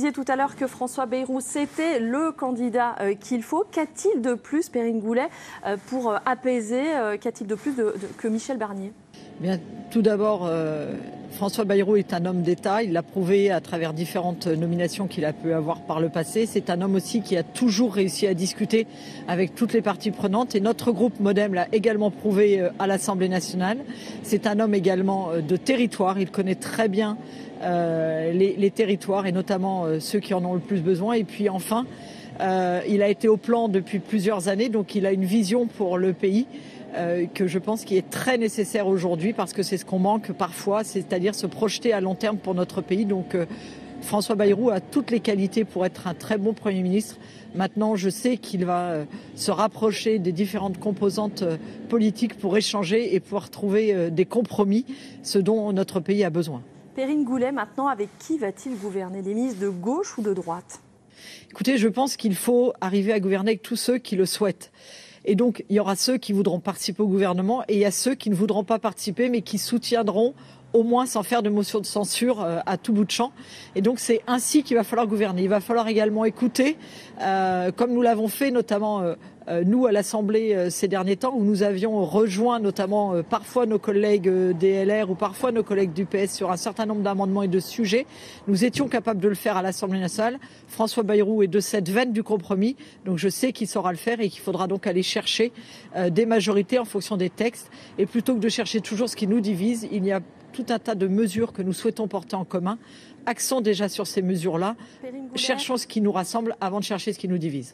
disiez tout à l'heure que François Bayrou, c'était le candidat qu'il faut. Qu'a-t-il de plus, Perrine Goulet, pour apaiser? Qu'a-t-il de plus que Michel Barnier? Bien, tout d'abord, François Bayrou est un homme d'État. Il l'a prouvé à travers différentes nominations qu'il a pu avoir par le passé. C'est un homme aussi qui a toujours réussi à discuter avec toutes les parties prenantes. Et notre groupe Modem l'a également prouvé à l'Assemblée nationale. C'est un homme également de territoire. Il connaît très bien les territoires et notamment ceux qui en ont le plus besoin. Et puis enfin, il a été au plan depuis plusieurs années, donc il a une vision pour le pays que je pense qui est très nécessaire aujourd'hui parce que c'est ce qu'on manque parfois, c'est-à-dire se projeter à long terme pour notre pays. Donc François Bayrou a toutes les qualités pour être un très bon Premier ministre. Maintenant, je sais qu'il va se rapprocher des différentes composantes politiques pour échanger et pouvoir trouver des compromis, ce dont notre pays a besoin. Perrine Goulet, maintenant, avec qui va-t-il gouverner? Des ministres de gauche ou de droite? Écoutez, je pense qu'il faut arriver à gouverner avec tous ceux qui le souhaitent. Et donc, il y aura ceux qui voudront participer au gouvernement et il y a ceux qui ne voudront pas participer mais qui soutiendront au moins sans faire de motion de censure à tout bout de champ. Et donc, c'est ainsi qu'il va falloir gouverner. Il va falloir également écouter, comme nous l'avons fait notamment nous à l'Assemblée ces derniers temps, où nous avions rejoint notamment parfois nos collègues des LR ou parfois nos collègues du PS sur un certain nombre d'amendements et de sujets. Nous étions capables de le faire à l'Assemblée nationale. François Bayrou est de cette veine du compromis, donc je sais qu'il saura le faire et qu'il faudra donc aller chercher des majorités en fonction des textes. Et plutôt que de chercher toujours ce qui nous divise, il y a tout un tas de mesures que nous souhaitons porter en commun. Axons déjà sur ces mesures-là. Cherchons ce qui nous rassemble avant de chercher ce qui nous divise.